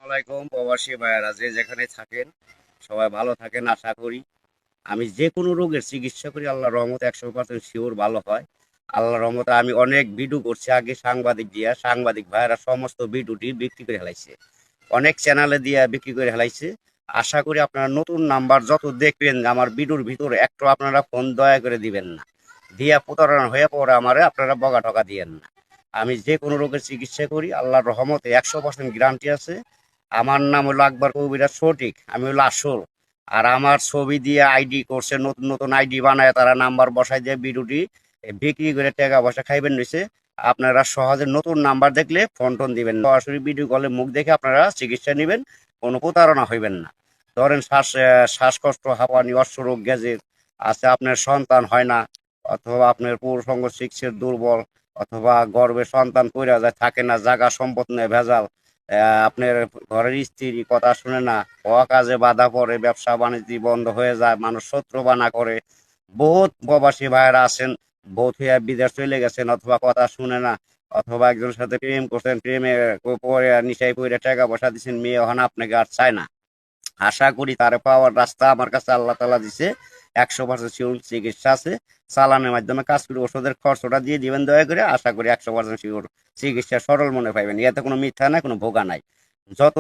আলাইকুম প্রবাসী ভাইয়ারা যে যেখানে থাকেন সবাই ভালো থাকেন আশা করি। আমি যে কোনো রোগের চিকিৎসা করি আল্লাহর রহমতে 100% শিওর ভালো হয়। আল্লাহর রহমতে আমি অনেক ভিডিও করছি আগে সাংবাদিক দিয়া, সাংবাদিক ভাইয়ারা সমস্ত ভিডিওটি বিক্রি করে হেলাইছে, অনেক চ্যানেলে দিয়া বিক্রি করে হেলাইছে। আশা করি আপনারা নতুন নাম্বার যত দেখবেন আমার ভিডিওর ভিতরে একটু আপনারা ফোন দয়া করে দিবেন না, দিয়া প্রতারণা হয়ে পরে আমারে আপনারা বকা টকা দিয়েন না। আমি যে কোনো রোগের চিকিৎসা করি আল্লাহর রহমতে 100% গ্যারান্টি আছে। আমার নাম হলো আকবর কবিরাজ সঠিক, আমি হলো আসল। আর আমার ছবি দিয়ে আইডি করছে, নতুন নতুন আইডি বানায় তারা নাম্বার বসাই দিয়ে ভিডিওটি বিক্রি করে টাকা পয়সা খাইবেন নিছে। আপনারা সহজে নতুন নাম্বার দেখলে ফোন টোন দিবেন না। সরাসরি ভিডিও কলে মুখ দেখে আপনারা চিকিৎসা নেবেন, কোনো প্রতারণা হইবেন না। ধরেন শ্বাসকষ্ট, হাঁপানি, অশ্বরোগ, গ্যাজের আছে, আপনার সন্তান হয় না, অথবা আপনার পুরুষাঙ্গ শিক্সের দুর্বল, অথবা গর্ভে সন্তান কইরা যায় থাকে না, জাগা সম্পদ নেই ভেজাল, আপনার ঘরের স্ত্রী কথা শুনে না, কাজে বাধা পড়ে, ব্যবসা বাণিজ্য বন্ধ হয়ে যায়, মানুষ শত্রু বানা করে। বহুত প্রবাসী ভাইয়েরা আছেন, বহুত হইয়া বিদেশ চলে গেছেন, অথবা কথা শুনে না, অথবা একজনের সাথে প্রেম করছেন, প্রেমে পরে নিশায় পড়ে টাকা পয়সা দিচ্ছেন, মেয়ে ওখানে আপনাকে আর চায় না। আশা করি তারে পাওয়ার রাস্তা আমার কাছে আল্লাহ তালা দিছে। 100% শিওর চিকিৎসা আছে। চালানের মাধ্যমে কাজ করে ওষুধের খরচটা দিয়ে দিবেন দয়া করে। আশা করি 100% শিওর চিকিৎসা সরল মনে পাইবেন, এতে কোনো মিথ্যা নাই, কোনো ভোগা নাই। যত